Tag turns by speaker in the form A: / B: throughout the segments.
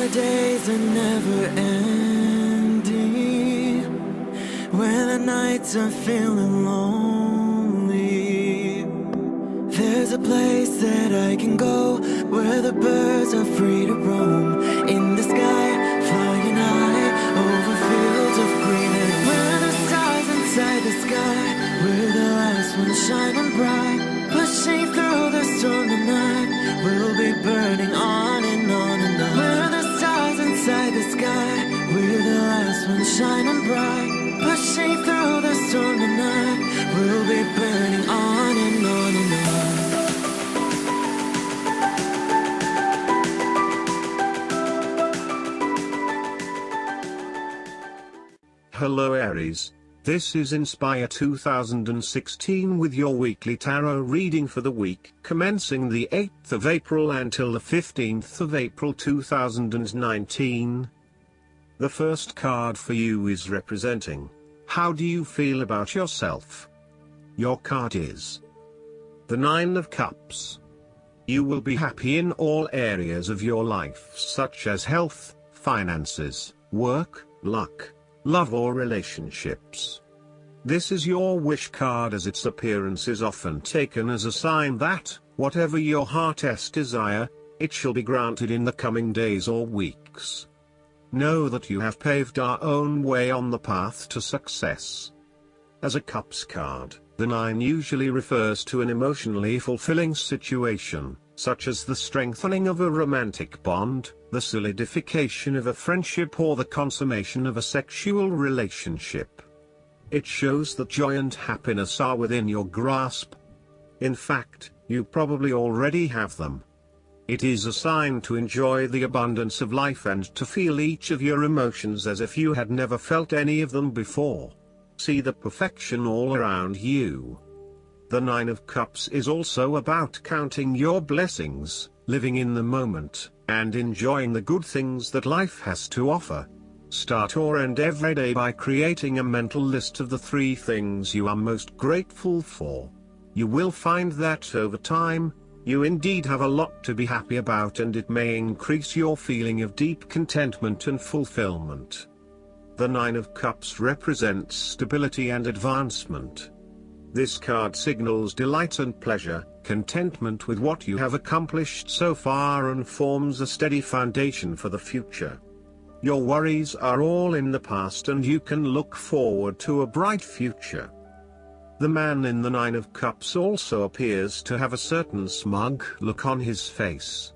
A: the days are never ending, when the nights are feeling lonely, there's a place that I can go, where the birds are free to roam, in the sky, flying high, over fields of green, and where the stars inside the sky, we're the last ones shining bright, pushing through the storm tonight, we'll be burning on and on and on. We're the stars inside the sky, we're the last ones shining bright, pushing through the storm tonight, we'll be burning on and on and on.
B: Hello Aries, this is Inspire 2016 with your weekly tarot reading for the week commencing the 8th of April until the 15th of April 2019. The first card for you is representing, how do you feel about yourself? Your card is the 9 of Cups. You will be happy in all areas of your life such as health, finances, work, luck, love or relationships. This is your wish card, as its appearance is often taken as a sign that, whatever your heart's desire, it shall be granted in the coming days or weeks. Know that you have paved our own way on the path to success. As a Cups card, the 9 usually refers to an emotionally fulfilling situation, such as the strengthening of a romantic bond, the solidification of a friendship or the consummation of a sexual relationship. It shows that joy and happiness are within your grasp. In fact, you probably already have them. It is a sign to enjoy the abundance of life and to feel each of your emotions as if you had never felt any of them before. See the perfection all around you. The 9 of Cups is also about counting your blessings, living in the moment, and enjoying the good things that life has to offer. Start or end every day by creating a mental list of the 3 things you are most grateful for. You will find that over time, you indeed have a lot to be happy about, and it may increase your feeling of deep contentment and fulfillment. The 9 of Cups represents stability and advancement. This card signals delight and pleasure, contentment with what you have accomplished so far, and forms a steady foundation for the future. Your worries are all in the past and you can look forward to a bright future. The man in the 9 of Cups also appears to have a certain smug look on his face.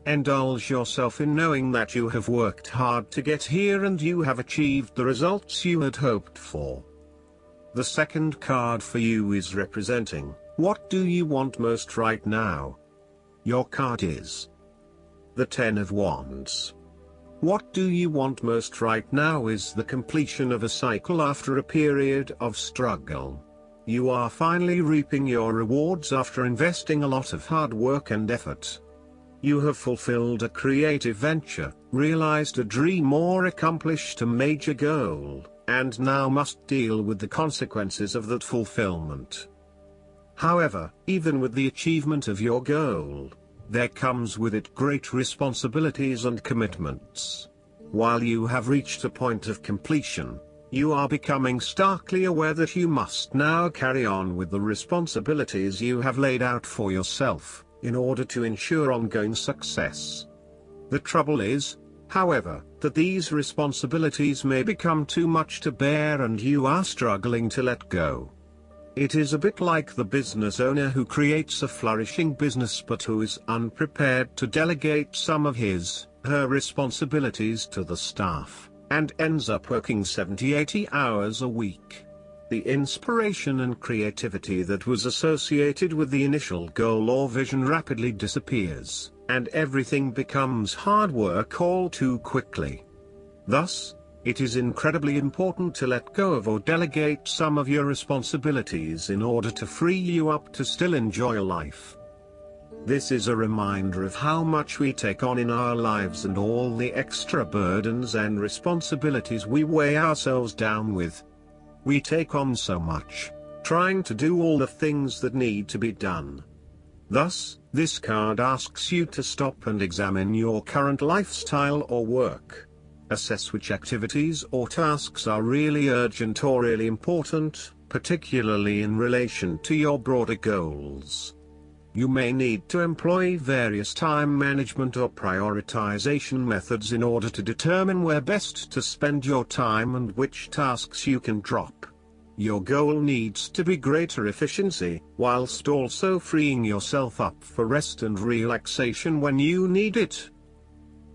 B: Indulge yourself in knowing that you have worked hard to get here and you have achieved the results you had hoped for. The second card for you is representing, what do you want most right now? Your card is the 10 of Wands. What do you want most right now is the completion of a cycle after a period of struggle. You are finally reaping your rewards after investing a lot of hard work and effort. You have fulfilled a creative venture, realized a dream or accomplished a major goal, and now must deal with the consequences of that fulfillment. However, even with the achievement of your goal, there comes with it great responsibilities and commitments. While you have reached a point of completion, you are becoming starkly aware that you must now carry on with the responsibilities you have laid out for yourself, in order to ensure ongoing success. The trouble is, however, that these responsibilities may become too much to bear and you are struggling to let go. It is a bit like the business owner who creates a flourishing business but who is unprepared to delegate some of her responsibilities to the staff, and ends up working 70-80 hours a week. The inspiration and creativity that was associated with the initial goal or vision rapidly disappears, and everything becomes hard work all too quickly. Thus, it is incredibly important to let go of or delegate some of your responsibilities in order to free you up to still enjoy life. This is a reminder of how much we take on in our lives and all the extra burdens and responsibilities we weigh ourselves down with. We take on so much, trying to do all the things that need to be done. Thus, this card asks you to stop and examine your current lifestyle or work. Assess which activities or tasks are really urgent or really important, particularly in relation to your broader goals. You may need to employ various time management or prioritization methods in order to determine where best to spend your time and which tasks you can drop. Your goal needs to be greater efficiency, whilst also freeing yourself up for rest and relaxation when you need it.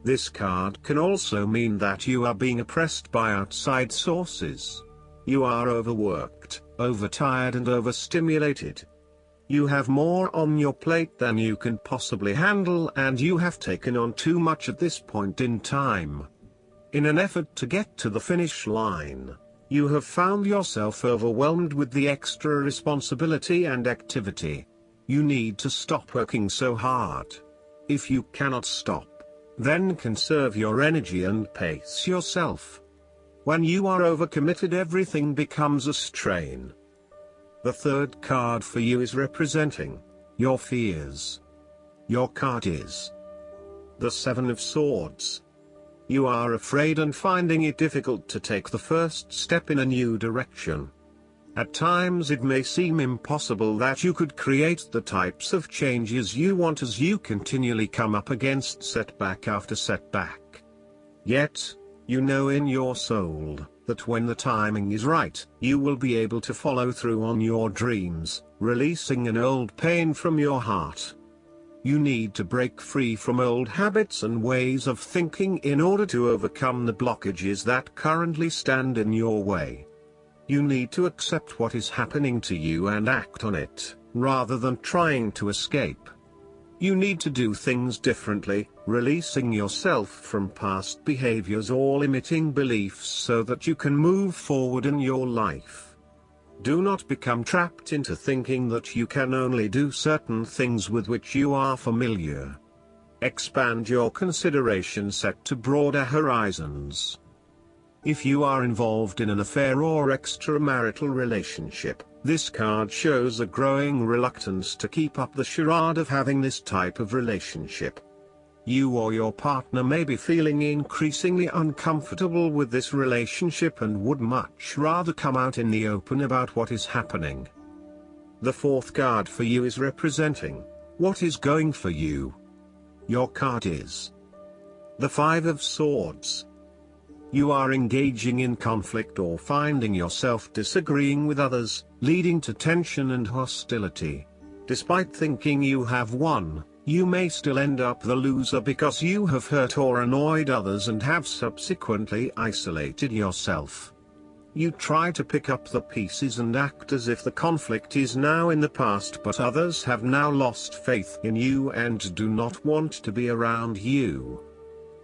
B: This card can also mean that you are being oppressed by outside sources. You are overworked, overtired and overstimulated. You have more on your plate than you can possibly handle, and you have taken on too much at this point in time. In an effort to get to the finish line, you have found yourself overwhelmed with the extra responsibility and activity. You need to stop working so hard. If you cannot stop, then conserve your energy and pace yourself. When you are overcommitted, everything becomes a strain. The third card for you is representing your fears. Your card is the Seven of Swords. You are afraid and finding it difficult to take the first step in a new direction. At times it may seem impossible that you could create the types of changes you want as you continually come up against setback after setback. Yet, you know in your soul that when the timing is right, you will be able to follow through on your dreams, releasing an old pain from your heart. You need to break free from old habits and ways of thinking in order to overcome the blockages that currently stand in your way. You need to accept what is happening to you and act on it, rather than trying to escape. You need to do things differently, releasing yourself from past behaviors or limiting beliefs so that you can move forward in your life. Do not become trapped into thinking that you can only do certain things with which you are familiar. Expand your consideration set to broader horizons. If you are involved in an affair or extramarital relationship, this card shows a growing reluctance to keep up the charade of having this type of relationship. You or your partner may be feeling increasingly uncomfortable with this relationship and would much rather come out in the open about what is happening. The fourth card for you is representing what is going for you. Your card is the Five of Swords. You are engaging in conflict or finding yourself disagreeing with others, leading to tension and hostility. Despite thinking you have won, you may still end up the loser because you have hurt or annoyed others and have subsequently isolated yourself. You try to pick up the pieces and act as if the conflict is now in the past, but others have now lost faith in you and do not want to be around you.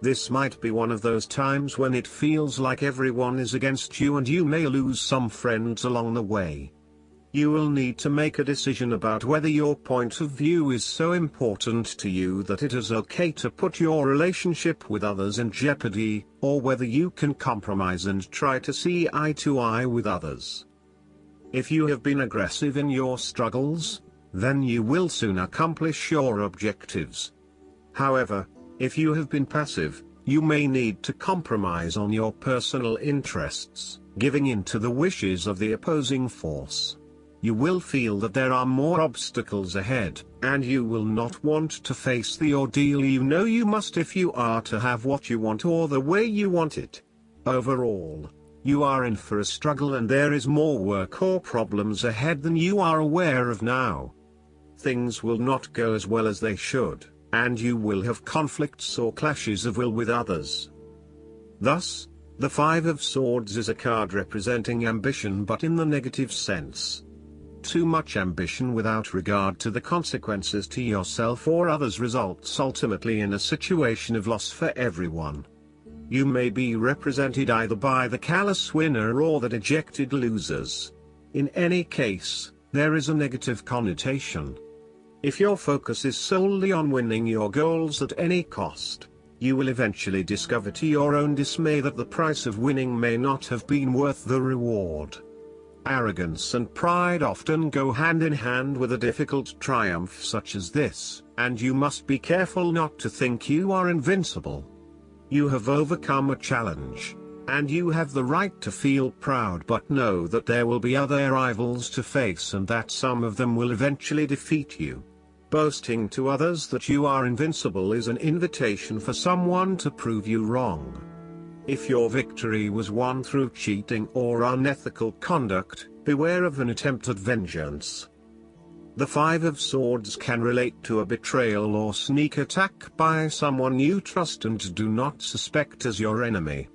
B: This might be one of those times when it feels like everyone is against you and you may lose some friends along the way. You will need to make a decision about whether your point of view is so important to you that it is okay to put your relationship with others in jeopardy, or whether you can compromise and try to see eye to eye with others. If you have been aggressive in your struggles, then you will soon accomplish your objectives. However, if you have been passive, you may need to compromise on your personal interests, giving in to the wishes of the opposing force. You will feel that there are more obstacles ahead, and you will not want to face the ordeal you know you must if you are to have what you want or the way you want it. Overall, you are in for a struggle and there is more work or problems ahead than you are aware of now. Things will not go as well as they should, and you will have conflicts or clashes of will with others. Thus, the Five of Swords is a card representing ambition but in the negative sense. Too much ambition without regard to the consequences to yourself or others results ultimately in a situation of loss for everyone. You may be represented either by the callous winner or the dejected losers. In any case, there is a negative connotation. If your focus is solely on winning your goals at any cost, you will eventually discover to your own dismay that the price of winning may not have been worth the reward. Arrogance and pride often go hand in hand with a difficult triumph such as this, and you must be careful not to think you are invincible. You have overcome a challenge, and you have the right to feel proud, but know that there will be other rivals to face and that some of them will eventually defeat you. Boasting to others that you are invincible is an invitation for someone to prove you wrong. If your victory was won through cheating or unethical conduct, beware of an attempt at vengeance. The Five of Swords can relate to a betrayal or sneak attack by someone you trust and do not suspect as your enemy.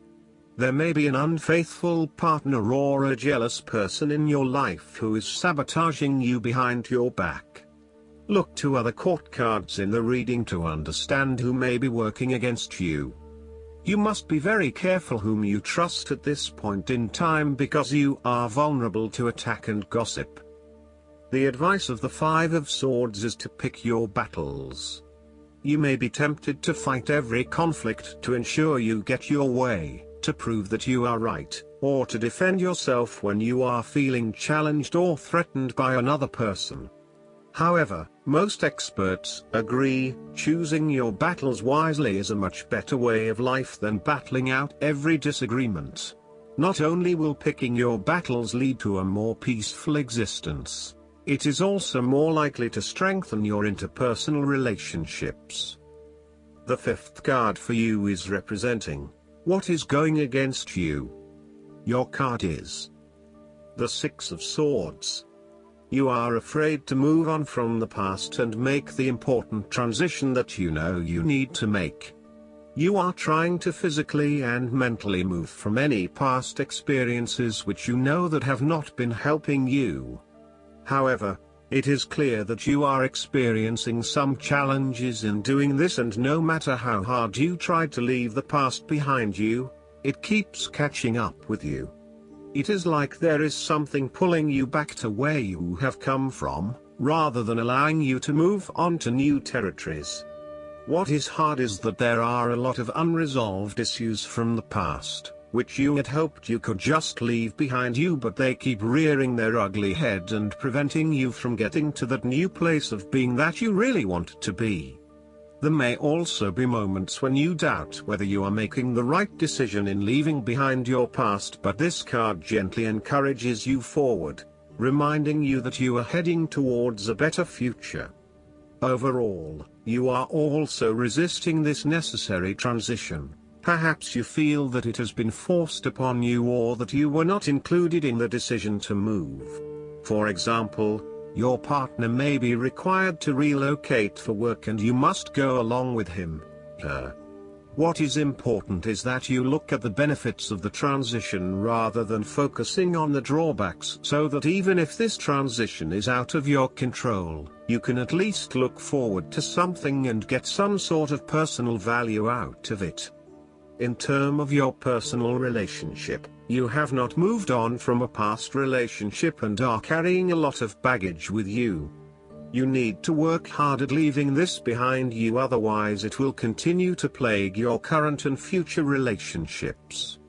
B: There may be an unfaithful partner or a jealous person in your life who is sabotaging you behind your back. Look to other court cards in the reading to understand who may be working against you. You must be very careful whom you trust at this point in time because you are vulnerable to attack and gossip. The advice of the Five of Swords is to pick your battles. You may be tempted to fight every conflict to ensure you get your way, to prove that you are right, or to defend yourself when you are feeling challenged or threatened by another person. However, most experts agree, choosing your battles wisely is a much better way of life than battling out every disagreement. Not only will picking your battles lead to a more peaceful existence, it is also more likely to strengthen your interpersonal relationships. The fifth card for you is representing what is going against you. Your card is the Six of Swords. You are afraid to move on from the past and make the important transition that you know you need to make. You are trying to physically and mentally move from any past experiences which you know that have not been helping you. However, it is clear that you are experiencing some challenges in doing this, and no matter how hard you try to leave the past behind you, it keeps catching up with you. It is like there is something pulling you back to where you have come from, rather than allowing you to move on to new territories. What is hard is that there are a lot of unresolved issues from the past, which you had hoped you could just leave behind you, but they keep rearing their ugly head and preventing you from getting to that new place of being that you really want to be. There may also be moments when you doubt whether you are making the right decision in leaving behind your past, but this card gently encourages you forward, reminding you that you are heading towards a better future. Overall, you are also resisting this necessary transition. Perhaps you feel that it has been forced upon you or that you were not included in the decision to move. For example, your partner may be required to relocate for work and you must go along with him, her. What is important is that you look at the benefits of the transition rather than focusing on the drawbacks, so that even if this transition is out of your control, you can at least look forward to something and get some sort of personal value out of it. In terms of your personal relationship, you have not moved on from a past relationship and are carrying a lot of baggage with you. You need to work hard at leaving this behind you, otherwise it will continue to plague your current and future relationships.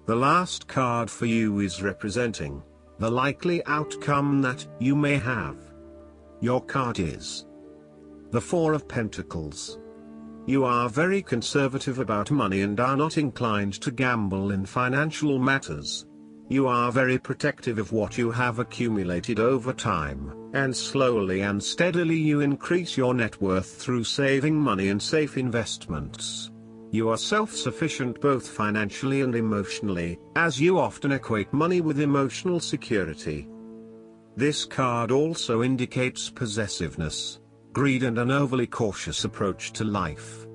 B: The last card for you is representing the likely outcome that you may have. Your card is the Four of Pentacles. You are very conservative about money and are not inclined to gamble in financial matters. You are very protective of what you have accumulated over time, and slowly and steadily you increase your net worth through saving money and safe investments. You are self-sufficient both financially and emotionally, as you often equate money with emotional security. This card also indicates possessiveness, greed and an overly cautious approach to life.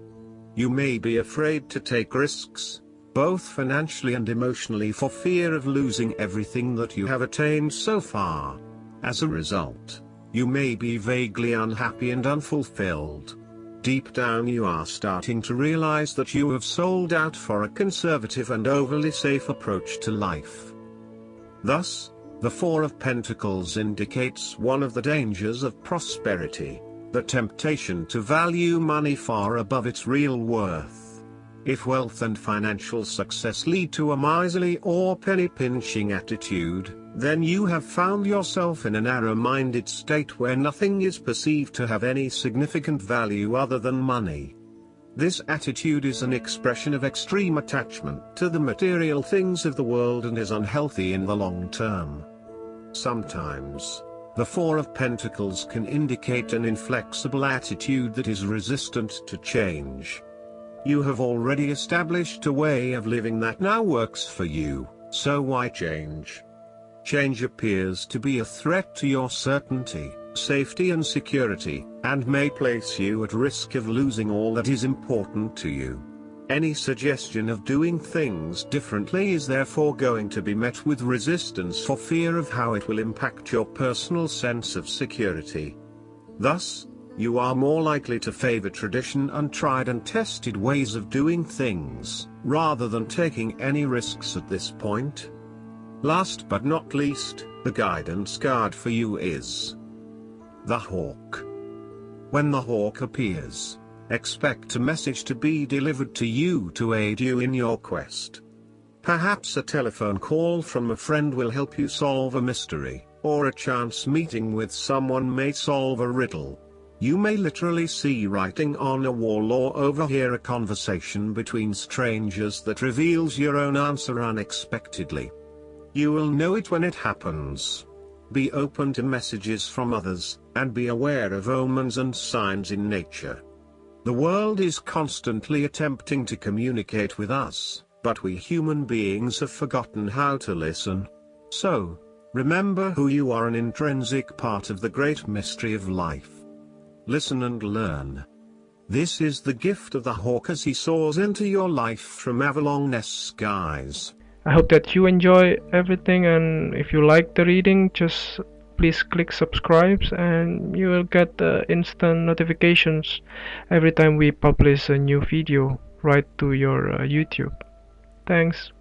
B: You may be afraid to take risks, both financially and emotionally, for fear of losing everything that you have attained so far. As a result, you may be vaguely unhappy and unfulfilled. Deep down you are starting to realize that you have sold out for a conservative and overly safe approach to life. Thus, the Four of Pentacles indicates one of the dangers of prosperity: the temptation to value money far above its real worth. If wealth and financial success lead to a miserly or penny-pinching attitude, then you have found yourself in a narrow-minded state where nothing is perceived to have any significant value other than money. This attitude is an expression of extreme attachment to the material things of the world and is unhealthy in the long term. Sometimes, the Four of Pentacles can indicate an inflexible attitude that is resistant to change. You have already established a way of living that now works for you, so why change? Change appears to be a threat to your certainty, safety and security, and may place you at risk of losing all that is important to you. Any suggestion of doing things differently is therefore going to be met with resistance for fear of how it will impact your personal sense of security. Thus, you are more likely to favor tradition and tried and tested ways of doing things, rather than taking any risks at this point. Last but not least, the guidance card for you is the Hawk. When the Hawk appears, expect a message to be delivered to you to aid you in your quest. Perhaps a telephone call from a friend will help you solve a mystery, or a chance meeting with someone may solve a riddle. You may literally see writing on a wall or overhear a conversation between strangers that reveals your own answer unexpectedly. You will know it when it happens. Be open to messages from others, and be aware of omens and signs in nature. The world is constantly attempting to communicate with us, but we human beings have forgotten how to listen. So, remember who you are, an intrinsic part of the great mystery of life. Listen and learn. This is the gift of the Hawk as he soars into your life from Avalon-ness skies.
C: I hope that you enjoy everything, and if you like the reading, just please click subscribe and you will get instant notifications every time we publish a new video right to your YouTube. Thanks.